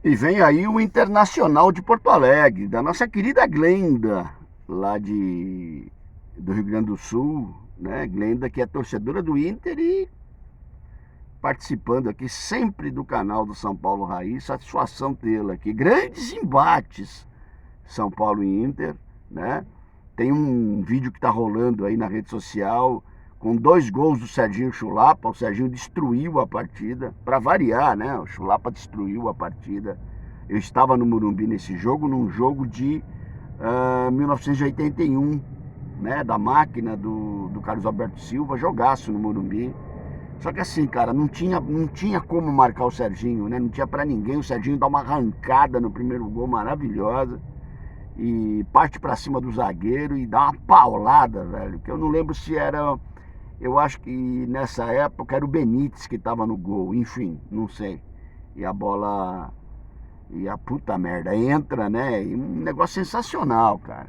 E vem aí o Internacional de Porto Alegre, da nossa querida Glenda, lá do Rio Grande do Sul, né? Glenda que é torcedora do Inter e participando aqui sempre do canal do São Paulo Raiz, satisfação tê-la aqui. Grandes embates, São Paulo e Inter, né? Tem um vídeo que está rolando aí na rede social com 2 gols do Serginho Chulapa. O Serginho destruiu a partida, para variar, né? O Chulapa destruiu a partida. Eu estava no Morumbi nesse jogo, num jogo de 1981, né? Da máquina do Carlos Alberto Silva, jogaço no Morumbi. Só que assim, cara, não tinha como marcar o Serginho, né? Não tinha pra ninguém. O Serginho dá uma arrancada no primeiro gol maravilhosa e parte pra cima do zagueiro e dá uma paulada, velho. Que eu não lembro se era... Eu acho que nessa época era o Benítez que tava no gol. Enfim, não sei. E a bola... E a puta merda entra, né? E um negócio sensacional, cara.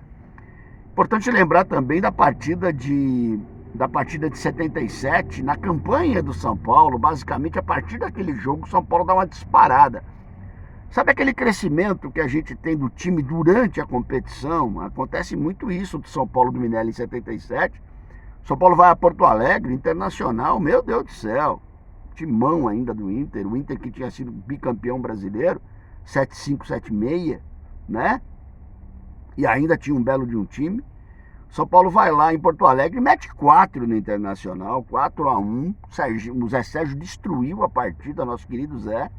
Importante lembrar também da partida de 77, na campanha do São Paulo. Basicamente, a partir daquele jogo, o São Paulo dá uma disparada. Sabe aquele crescimento que a gente tem do time durante a competição? Acontece muito isso do São Paulo do Minelli em 77. São Paulo vai a Porto Alegre, Internacional, meu Deus do céu. Timão ainda do Inter, o Inter que tinha sido bicampeão brasileiro, 75, 76, né? E ainda tinha um belo de um time. São Paulo vai lá em Porto Alegre e mete 4 no Internacional, 4-1. O Zé Sérgio destruiu a partida, nosso querido Zé,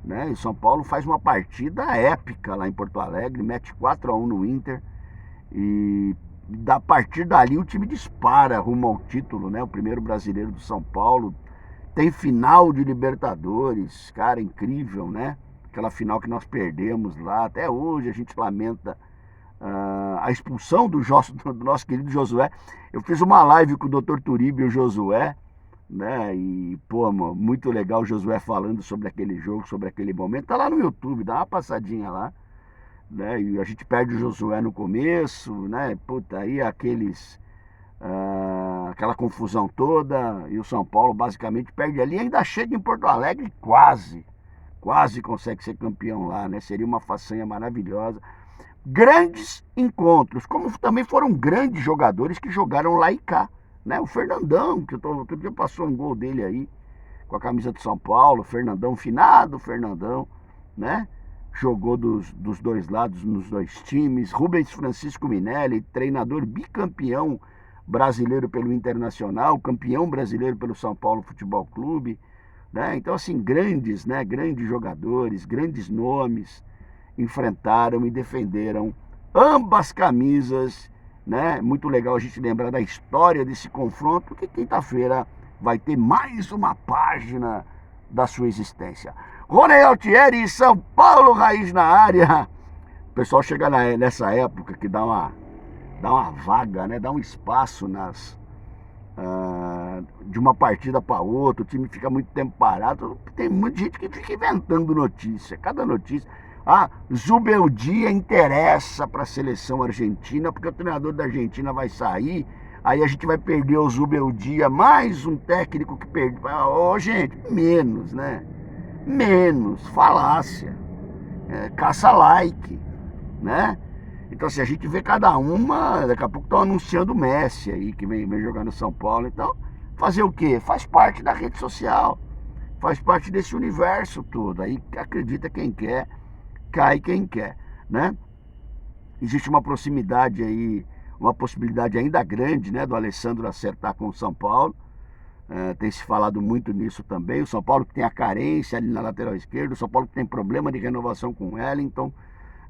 né? E o São Paulo faz uma partida épica lá em Porto Alegre, mete 4-1 no Inter. E a partir dali o time dispara rumo ao título, né? O primeiro brasileiro do São Paulo. Tem final de Libertadores, cara, incrível, né? Aquela final que nós perdemos lá, até hoje a gente lamenta a expulsão do nosso querido Josué. Eu fiz uma live com o Dr. Turibe e o Josué, né? E, pô, mano, muito legal o Josué falando sobre aquele jogo, sobre aquele momento. Tá lá no YouTube, dá uma passadinha lá, né? E a gente perde o Josué no começo, né? Puta, aí aquela confusão toda, e o São Paulo basicamente perde ali, ainda chega em Porto Alegre quase consegue ser campeão lá, né? Seria uma façanha maravilhosa. Grandes encontros, como também foram grandes jogadores que jogaram lá e cá, né? O Fernandão, que outro dia passou um gol dele aí, com a camisa do São Paulo, Fernandão, finado Fernandão, né? Jogou dos 2 lados, nos 2 times. Rubens Francisco Minelli, treinador bicampeão brasileiro pelo Internacional, campeão brasileiro pelo São Paulo Futebol Clube, né? Então, assim, grandes, né? Grandes jogadores, grandes nomes enfrentaram e defenderam ambas camisas, né? Muito legal a gente lembrar da história desse confronto, porque quinta-feira vai ter mais uma página da sua existência. Rony Altieri e São Paulo Raiz na área. O pessoal chega nessa época que dá uma vaga, né? Dá um espaço de uma partida para outra, o time fica muito tempo parado. Tem muita gente que fica inventando notícia, cada notícia. Zubeldia interessa para a seleção argentina, porque o treinador da Argentina vai sair, aí a gente vai perder o Zubeldia, mais um técnico que perde. Gente, menos, né? Menos, falácia, caça-like, né? Então, assim, a gente vê cada uma, daqui a pouco estão anunciando o Messi aí, que vem jogar no São Paulo. Então, fazer o quê? Faz parte da rede social, faz parte desse universo todo. Aí acredita quem quer, cai quem quer, né? Existe uma proximidade aí, uma possibilidade ainda grande, né, do Alessandro acertar com o São Paulo. Tem se falado muito nisso também. O São Paulo que tem a carência ali na lateral esquerda, o São Paulo que tem problema de renovação com o Wellington,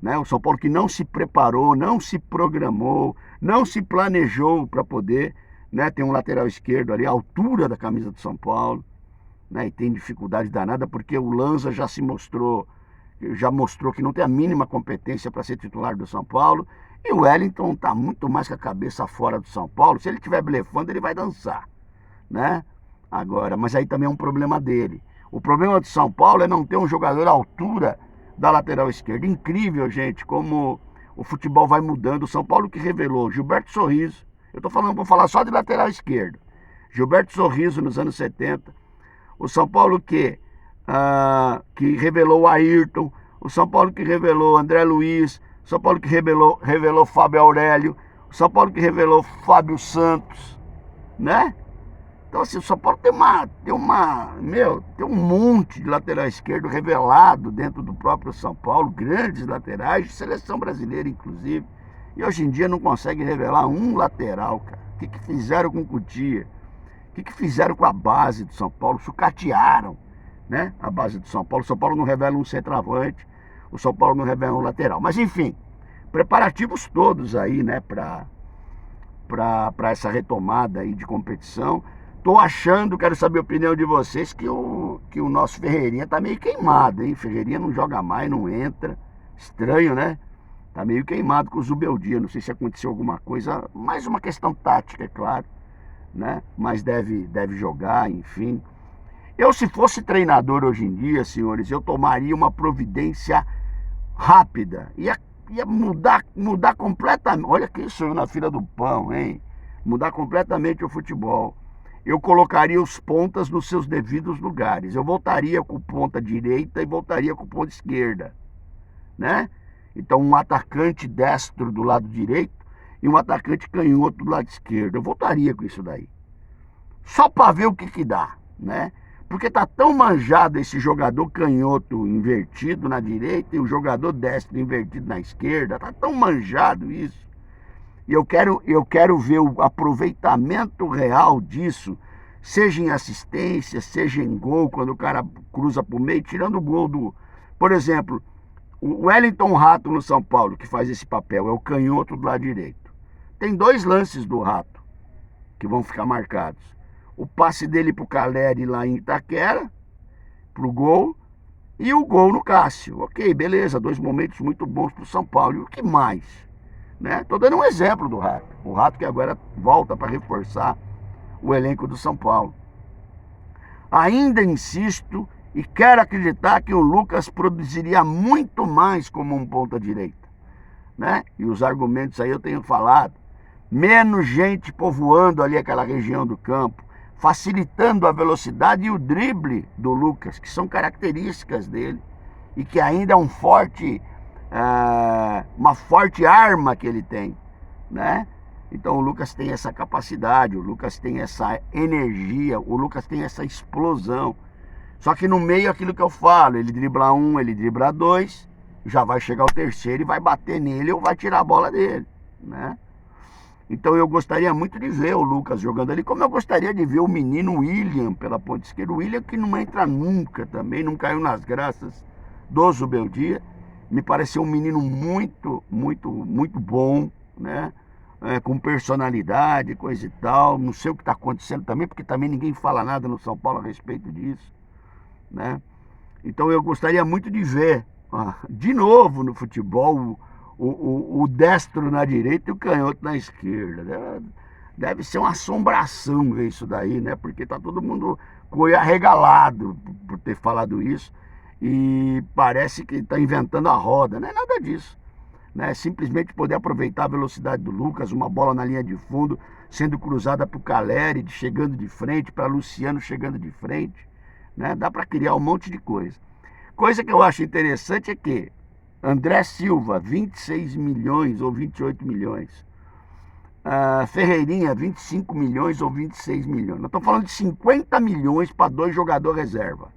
né? O São Paulo que não se preparou, não se programou, não se planejou para poder, né, ter um lateral esquerdo ali à altura da camisa do São Paulo, né? E tem dificuldade danada porque o Lanza já mostrou que não tem a mínima competência para ser titular do São Paulo. E o Wellington está muito mais com a cabeça fora do São Paulo. Se ele estiver blefando, ele vai dançar, né? Agora, mas aí também é um problema dele. O problema do São Paulo é não ter um jogador à altura da lateral esquerda. Incrível, gente, como o futebol vai mudando. O São Paulo que revelou Gilberto Sorriso. Vou falar só de lateral esquerdo. Gilberto Sorriso nos anos 70. O São Paulo que revelou o Ayrton, o São Paulo que revelou André Luiz, o São Paulo que revelou Fábio Aurélio, o São Paulo que revelou Fábio Santos, né? Então assim, o São Paulo tem um monte de lateral esquerdo revelado dentro do próprio São Paulo, grandes laterais, de seleção brasileira inclusive, e hoje em dia não consegue revelar um lateral, cara. O que fizeram com o Cutia? O que fizeram com a base do São Paulo? Sucatearam, né? A base do São Paulo. O São Paulo não revela um centroavante, o São Paulo não revela um lateral. Mas enfim, preparativos todos aí, né, para essa retomada aí de competição. Tô achando, quero saber a opinião de vocês, que o nosso Ferreirinha tá meio queimado, hein? Ferreirinha não joga mais, não entra. Estranho, né? Tá meio queimado com o Zubeldia. Não sei se aconteceu alguma coisa, mais uma questão tática, é claro, né? Mas deve jogar, enfim. Eu, se fosse treinador hoje em dia, senhores, eu tomaria uma providência rápida. Ia mudar completamente. Olha quem sou eu na fila do pão, hein? Mudar completamente o futebol. Eu colocaria os pontas nos seus devidos lugares. Eu voltaria com ponta direita e voltaria com ponta esquerda, né? Então um atacante destro do lado direito e um atacante canhoto do lado esquerdo. Eu voltaria com isso daí. Só para ver o que dá, né? Porque tá tão manjado esse jogador canhoto invertido na direita e o jogador destro invertido na esquerda. Tá tão manjado isso. E eu quero ver o aproveitamento real disso, seja em assistência, seja em gol, quando o cara cruza por meio, tirando o gol do... Por exemplo, o Wellington Rato no São Paulo, que faz esse papel, é o canhoto do lado direito. Tem 2 lances do Rato que vão ficar marcados. O passe dele pro Caleri lá em Itaquera, pro gol, e o gol no Cássio. Ok, beleza, 2 momentos muito bons pro São Paulo. E o que mais? Né? Tô dando um exemplo do Rato. O Rato que agora volta para reforçar o elenco do São Paulo. Ainda insisto e quero acreditar que o Lucas produziria muito mais como um ponta direita, né? E os argumentos aí eu tenho falado. Menos gente povoando ali aquela região do campo, facilitando a velocidade e o drible do Lucas, que são características dele e que ainda é uma forte arma que ele tem, né? Então o Lucas tem essa capacidade, o Lucas tem essa energia, o Lucas tem essa explosão. Só que no meio aquilo que eu falo, ele dribla 1, ele dribla 2, já vai chegar o terceiro e vai bater nele ou vai tirar a bola dele, né? Então eu gostaria muito de ver o Lucas jogando ali, como eu gostaria de ver o menino William pela ponta esquerda. O William que não entra nunca também, não caiu nas graças do Zubeldia. Me pareceu um menino muito bom, né? Com personalidade, coisa e tal. Não sei o que está acontecendo também, porque também ninguém fala nada no São Paulo a respeito disso, né? Então eu gostaria muito de ver, de novo no futebol, o destro na direita e o canhoto na esquerda. Deve ser uma assombração ver isso daí, né? Porque tá todo mundo coi arregalado por ter falado isso. E parece que está inventando a roda. Não é nada disso, né? Simplesmente poder aproveitar a velocidade do Lucas, uma bola na linha de fundo, sendo cruzada para o Caleri, chegando de frente, para Luciano chegando de frente, né? Dá para criar um monte de coisa. Coisa que eu acho interessante é que André Silva, 26 milhões ou 28 milhões. Ferreirinha, 25 milhões ou 26 milhões. Nós estamos falando de 50 milhões para 2 jogadores reserva.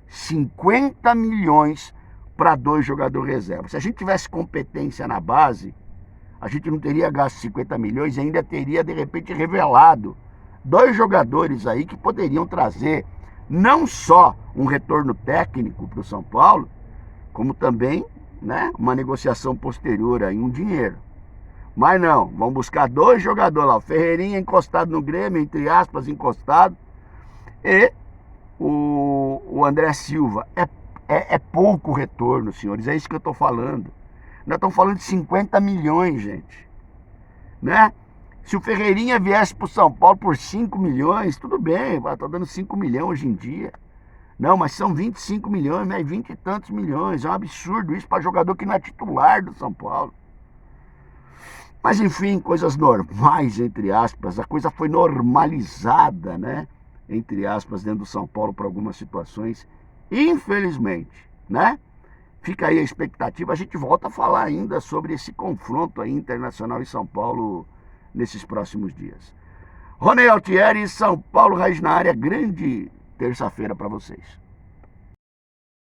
50 milhões para 2 jogadores reserva. Se a gente tivesse competência na base, a gente não teria gasto 50 milhões e ainda teria, de repente, revelado 2 jogadores aí que poderiam trazer não só um retorno técnico para o São Paulo, como também, né, uma negociação posterior aí, um dinheiro. Mas não, vão buscar 2 jogadores lá, o Ferreirinha encostado no Grêmio, entre aspas, encostado, e o André Silva. É pouco retorno, senhores, é isso que eu estou falando. Nós estamos falando de 50 milhões, gente, né? Se o Ferreirinha viesse para o São Paulo por 5 milhões, tudo bem, está dando 5 milhões hoje em dia. Não, mas são 25 milhões, né? 20 e tantos milhões. É um absurdo isso para jogador que não é titular do São Paulo. Mas enfim, coisas normais, entre aspas. A coisa foi normalizada, né? Entre aspas, dentro do São Paulo para algumas situações. Infelizmente, né? Fica aí a expectativa. A gente volta a falar ainda sobre esse confronto aí Internacional e São Paulo nesses próximos dias. Ronei Altieri, São Paulo Raiz na área. Grande terça-feira para vocês.